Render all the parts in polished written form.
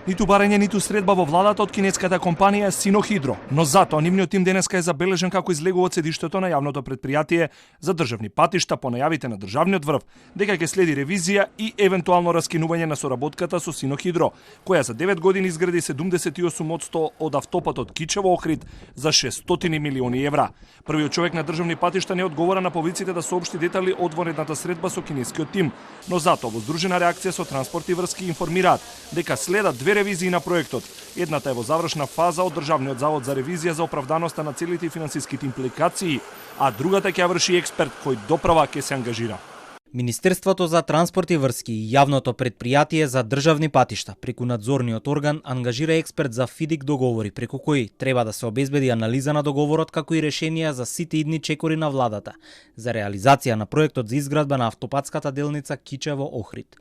Ниту барање, ниту средба во владата од кинеската компанија Синохидро, но затоа нивниот тим денеска е забележен како излегува од седиштето на јавното предпријатие за државни патишта по најавите на државниот врв, дека ќе следи ревизија и евентуално раскинување на соработката со Синохидро, која за 9 години изгради 78% од автопатот Кичево-Охрид за 600 милиони евра. Првиот човек на државни патишта не одговора на повиците да соопшти детали од вонредната средба со кинескиот тим, но затоа во здружена реакција со Транспорт и врски информираат дека следат две ревизии на проектот. Едната е во завршна фаза од Државниот завод за ревизија за оправданоста на целите и финансиските импликации, а другата ќе врши експерт кој доправа ќе се ангажира. Министерството за транспорт и врски и јавното предпријатие за државни патишта преку надзорниот орган ангажира експерт за ФИДИК договори преку кои треба да се обезбеди анализа на договорот како и решенија за сите идни чекори на владата за реализација на проектот за изградба на автопатската делница Кичево-Охрид.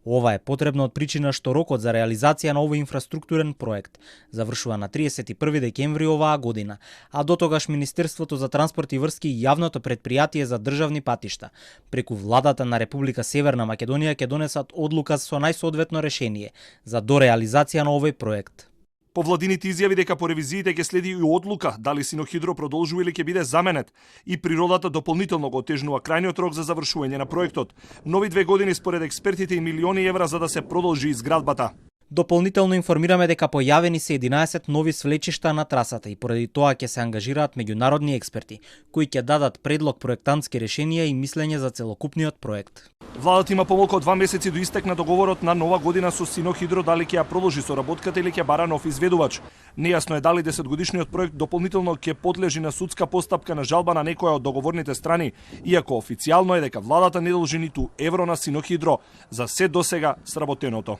Ова е потребно од причина што рокот за реализација на овој инфраструктурен проект завршува на 31 декември оваа година, а до тогаш Министерството за транспорт и врски и јавното предпријатие за државни патишта преку владата на Република Северна Македонија ќе донесат одлука со најсоодветно решение за дореализација на овој проект. По владините изјави дека по ревизиите ќе следи и одлука дали Синохидро продолжува или ќе биде заменет и природата дополнително го отежнува крајниот рок за завршување на проектот. Нови 2 години според експертите и милиони евра за да се продолжи изградбата. Дополнително информираме дека појавени се 11 нови свлечишта на трасата и поради тоа ќе се ангажираат меѓународни експерти кои ќе дадат предлог проектантски решенија и мислење за целокупниот проект. Владата има помалку од 2 месеци до истек на договорот на нова година со Синохидро дали ќе ја продолжи соработката или ќе бара нов изведувач. Нејасно е дали 10-годишниот проект дополнително ќе подлежи на судска постапка на жалба на некоја од договорните страни, иако официјално е дека владата не должи ниту евро на Синохидро за се досега сработеното.